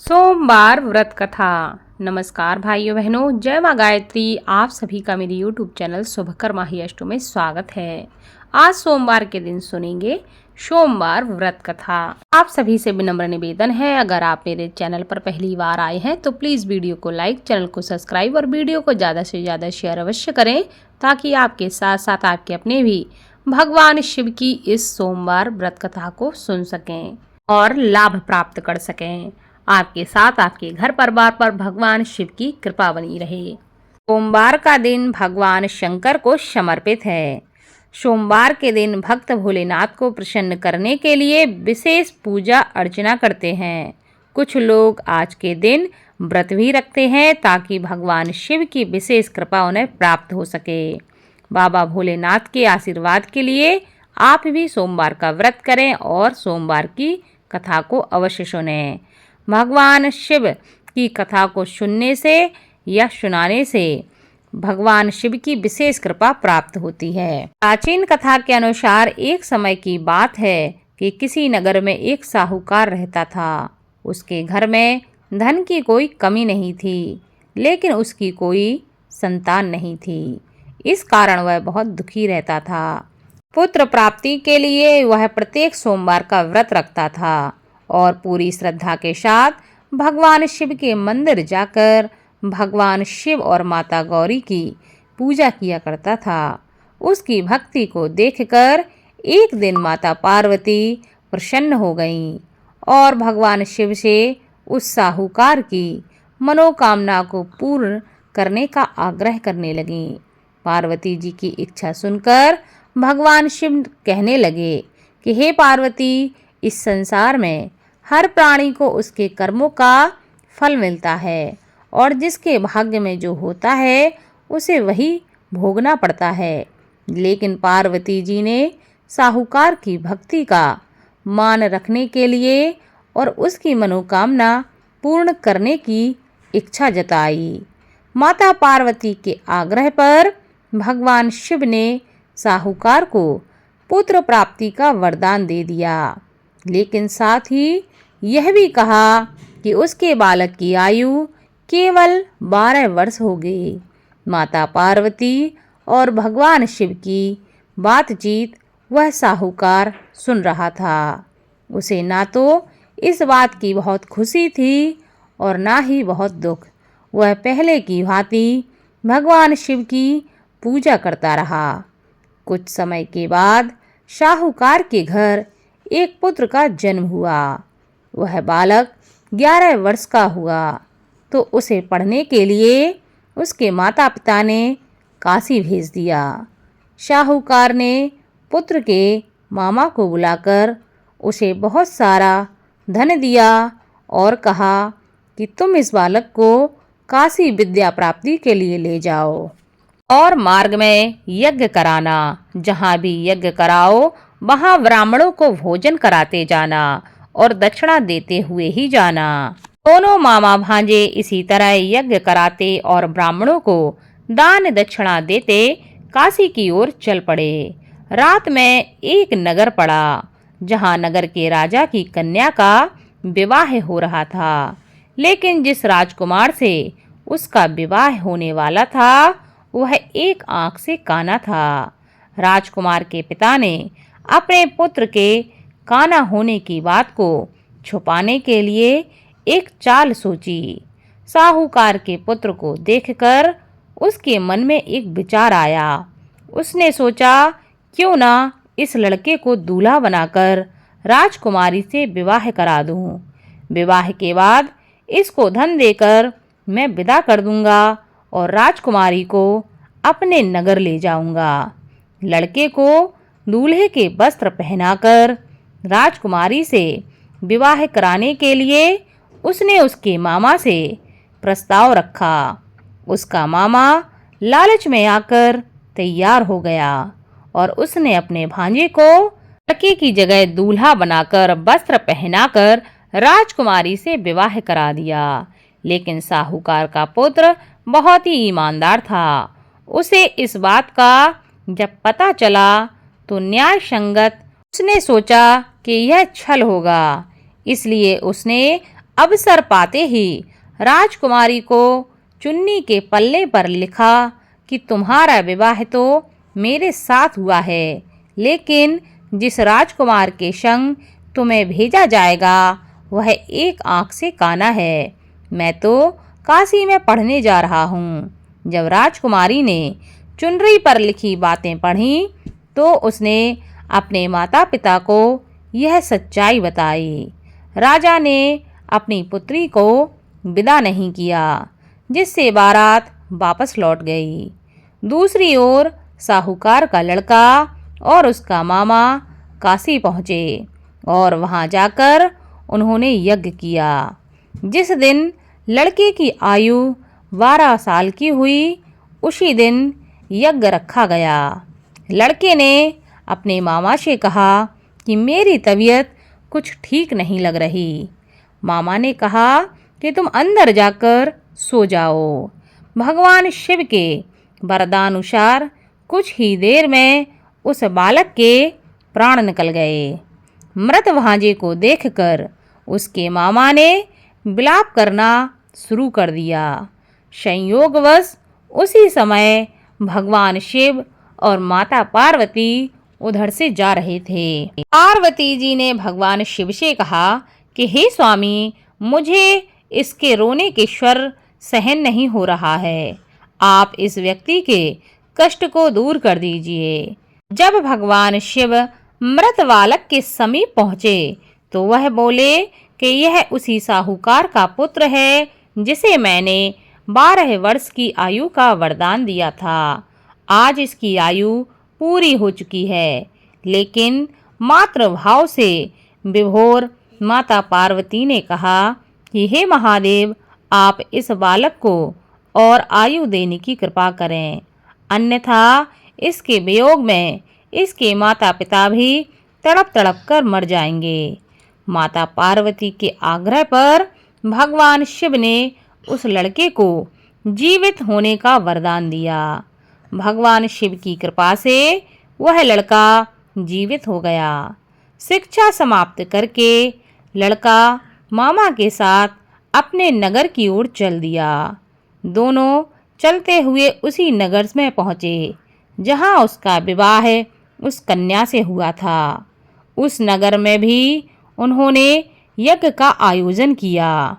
सोमवार व्रत कथा। नमस्कार भाइयों बहनों, जय माँ गायत्री। आप सभी का मेरे YouTube चैनल शुभकर्मा ही अष्टो में स्वागत है। आज सोमवार के दिन सुनेंगे सोमवार व्रत कथा। आप सभी से विनम्र निवेदन है, अगर आप मेरे चैनल पर पहली बार आए हैं तो प्लीज वीडियो को लाइक, चैनल को सब्सक्राइब और वीडियो को ज्यादा से ज्यादा शेयर अवश्य करें, ताकि आपके साथ साथ आपके अपने भी भगवान शिव की इस सोमवार व्रत कथा को सुन सकें और लाभ प्राप्त कर सकें। आपके साथ आपके घर परिवार पर भगवान शिव की कृपा बनी रहे। सोमवार का दिन भगवान शंकर को समर्पित है। सोमवार के दिन भक्त भोलेनाथ को प्रसन्न करने के लिए विशेष पूजा अर्चना करते हैं। कुछ लोग आज के दिन व्रत भी रखते हैं ताकि भगवान शिव की विशेष कृपा उन्हें प्राप्त हो सके। बाबा भोलेनाथ के आशीर्वाद के लिए आप भी सोमवार का व्रत करें और सोमवार की कथा को अवश्य सुनें। भगवान शिव की कथा को सुनने से या सुनाने से भगवान शिव की विशेष कृपा प्राप्त होती है। प्राचीन कथा के अनुसार एक समय की बात है कि किसी नगर में एक साहूकार रहता था। उसके घर में धन की कोई कमी नहीं थी, लेकिन उसकी कोई संतान नहीं थी। इस कारण वह बहुत दुखी रहता था। पुत्र प्राप्ति के लिए वह प्रत्येक सोमवार का व्रत रखता था और पूरी श्रद्धा के साथ भगवान शिव के मंदिर जाकर भगवान शिव और माता गौरी की पूजा किया करता था। उसकी भक्ति को देखकर एक दिन माता पार्वती प्रसन्न हो गईं और भगवान शिव से उस साहूकार की मनोकामना को पूर्ण करने का आग्रह करने लगीं। पार्वती जी की इच्छा सुनकर भगवान शिव कहने लगे कि हे पार्वती, इस संसार में हर प्राणी को उसके कर्मों का फल मिलता है और जिसके भाग्य में जो होता है उसे वही भोगना पड़ता है। लेकिन पार्वती जी ने साहूकार की भक्ति का मान रखने के लिए और उसकी मनोकामना पूर्ण करने की इच्छा जताई। माता पार्वती के आग्रह पर भगवान शिव ने साहूकार को पुत्र प्राप्ति का वरदान दे दिया, लेकिन साथ ही यह भी कहा कि उसके बालक की आयु केवल 12 वर्ष हो गई। माता पार्वती और भगवान शिव की बातचीत वह साहूकार सुन रहा था। उसे ना तो इस बात की बहुत खुशी थी और ना ही बहुत दुख। वह पहले की भांति भगवान शिव की पूजा करता रहा। कुछ समय के बाद साहूकार के घर एक पुत्र का जन्म हुआ। वह बालक 11 वर्ष का हुआ तो उसे पढ़ने के लिए उसके माता पिता ने काशी भेज दिया। साहूकार ने पुत्र के मामा को बुलाकर उसे बहुत सारा धन दिया और कहा कि तुम इस बालक को काशी विद्या प्राप्ति के लिए ले जाओ और मार्ग में यज्ञ कराना। जहाँ भी यज्ञ कराओ वहाँ ब्राह्मणों को भोजन कराते जाना और दक्षिणा देते हुए ही जाना। दोनों मामा भांजे इसी तरह यज्ञ कराते और ब्राह्मणों को दान दक्षिणा देते काशी की ओर चल पड़े। रात में एक नगर पड़ा जहाँ नगर के राजा की कन्या का विवाह हो रहा था, लेकिन जिस राजकुमार से उसका विवाह होने वाला था वह एक आंख से काना था। राजकुमार के पिता ने अपने पुत्र के काना होने की बात को छुपाने के लिए एक चाल सोची। साहूकार के पुत्र को देखकर उसके मन में एक विचार आया। उसने सोचा, क्यों ना इस लड़के को दूल्हा बनाकर राजकुमारी से विवाह करा दूं। विवाह के बाद इसको धन देकर मैं विदा कर दूंगा और राजकुमारी को अपने नगर ले जाऊंगा। लड़के को दूल्हे के वस्त्र पहनाकर राजकुमारी से विवाह कराने के लिए उसने उसके मामा से प्रस्ताव रखा। उसका मामा लालच में आकर तैयार हो गया और उसने अपने भांजे को लड़के की जगह दूल्हा बनाकर वस्त्र पहनाकर राजकुमारी से विवाह करा दिया। लेकिन साहूकार का पुत्र बहुत ही ईमानदार था। उसे इस बात का जब पता चला तो न्याय संगत उसने सोचा कि यह छल होगा, इसलिए उसने अवसर पाते ही राजकुमारी को चुन्नी के पल्ले पर लिखा कि तुम्हारा विवाह तो मेरे साथ हुआ है, लेकिन जिस राजकुमार के संग तुम्हें भेजा जाएगा वह एक आंख से काना है। मैं तो काशी में पढ़ने जा रहा हूँ। जब राजकुमारी ने चुनरी पर लिखी बातें पढ़ी तो उसने अपने माता पिता को यह सच्चाई बताई। राजा ने अपनी पुत्री को विदा नहीं किया, जिससे बारात वापस लौट गई। दूसरी ओर साहूकार का लड़का और उसका मामा काशी पहुँचे और वहां जाकर उन्होंने यज्ञ किया। जिस दिन लड़के की आयु 12 साल की हुई, उसी दिन यज्ञ रखा गया। लड़के ने अपने मामा से कहा कि मेरी तबीयत कुछ ठीक नहीं लग रही। मामा ने कहा कि तुम अंदर जाकर सो जाओ। भगवान शिव के वरदानुसार कुछ ही देर में उस बालक के प्राण निकल गए। मृत भांजे को देखकर उसके मामा ने विलाप करना शुरू कर दिया। संयोगवश उसी समय भगवान शिव और माता पार्वती उधर से जा रहे थे। पार्वती जी ने भगवान शिव से कहा कि हे स्वामी, मुझे इसके रोने के स्वर सहन नहीं हो रहा है। आप इस व्यक्ति के कष्ट को दूर कर दीजिए। जब भगवान शिव मृत बालक के समीप पहुँचे तो वह बोले कि यह उसी साहूकार का पुत्र है जिसे मैंने 12 वर्ष की आयु का वरदान दिया था। आज इसकी आयु पूरी हो चुकी है। लेकिन मातृभाव से विभोर माता पार्वती ने कहा कि हे महादेव, आप इस बालक को और आयु देने की कृपा करें, अन्यथा इसके वियोग में इसके माता पिता भी तड़प तड़प कर मर जाएंगे। माता पार्वती के आग्रह पर भगवान शिव ने उस लड़के को जीवित होने का वरदान दिया। भगवान शिव की कृपा से वह लड़का जीवित हो गया। शिक्षा समाप्त करके लड़का मामा के साथ अपने नगर की ओर चल दिया। दोनों चलते हुए उसी नगर में पहुँचे जहाँ उसका विवाह उस कन्या से हुआ था। उस नगर में भी उन्होंने यज्ञ का आयोजन किया।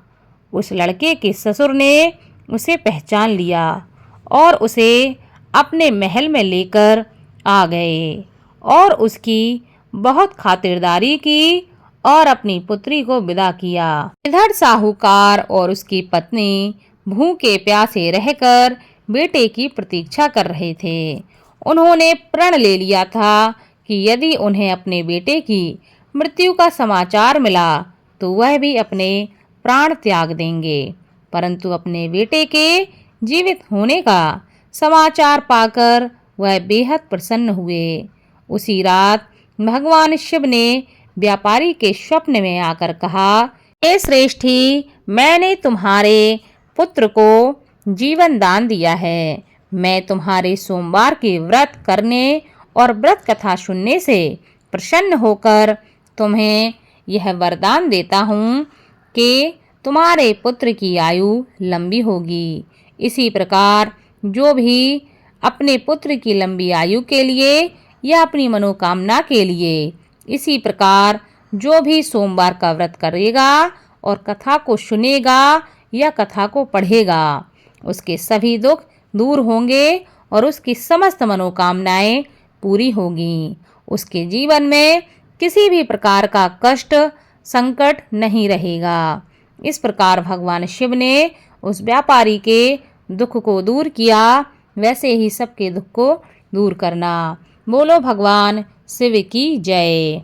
उस लड़के के ससुर ने उसे पहचान लिया और उसे अपने महल में लेकर आ गए और उसकी बहुत खातिरदारी की और अपनी पुत्री को विदा किया। इधर साहूकार और उसकी पत्नी भूखे प्यासे रहकर बेटे की प्रतीक्षा कर रहे थे। उन्होंने प्रण ले लिया था कि यदि उन्हें अपने बेटे की मृत्यु का समाचार मिला तो वह भी अपने प्राण त्याग देंगे। परंतु अपने बेटे के जीवित होने का समाचार पाकर वह बेहद प्रसन्न हुए। उसी रात भगवान शिव ने व्यापारी के स्वप्न में आकर कहा, हे श्रेष्ठी, मैंने तुम्हारे पुत्र को जीवन दान दिया है। मैं तुम्हारे सोमवार के व्रत करने और व्रत कथा सुनने से प्रसन्न होकर तुम्हें यह वरदान देता हूँ कि तुम्हारे पुत्र की आयु लंबी होगी। इसी प्रकार जो भी अपने पुत्र की लंबी आयु के लिए या अपनी मनोकामना के लिए इसी प्रकार जो भी सोमवार का व्रत करेगा और कथा को सुनेगा या कथा को पढ़ेगा, उसके सभी दुख दूर होंगे और उसकी समस्त मनोकामनाएं पूरी होगी। उसके जीवन में किसी भी प्रकार का कष्ट संकट नहीं रहेगा। इस प्रकार भगवान शिव ने उस व्यापारी के दुख को दूर किया। वैसे ही सबके दुख को दूर करना। बोलो भगवान शिव की जय।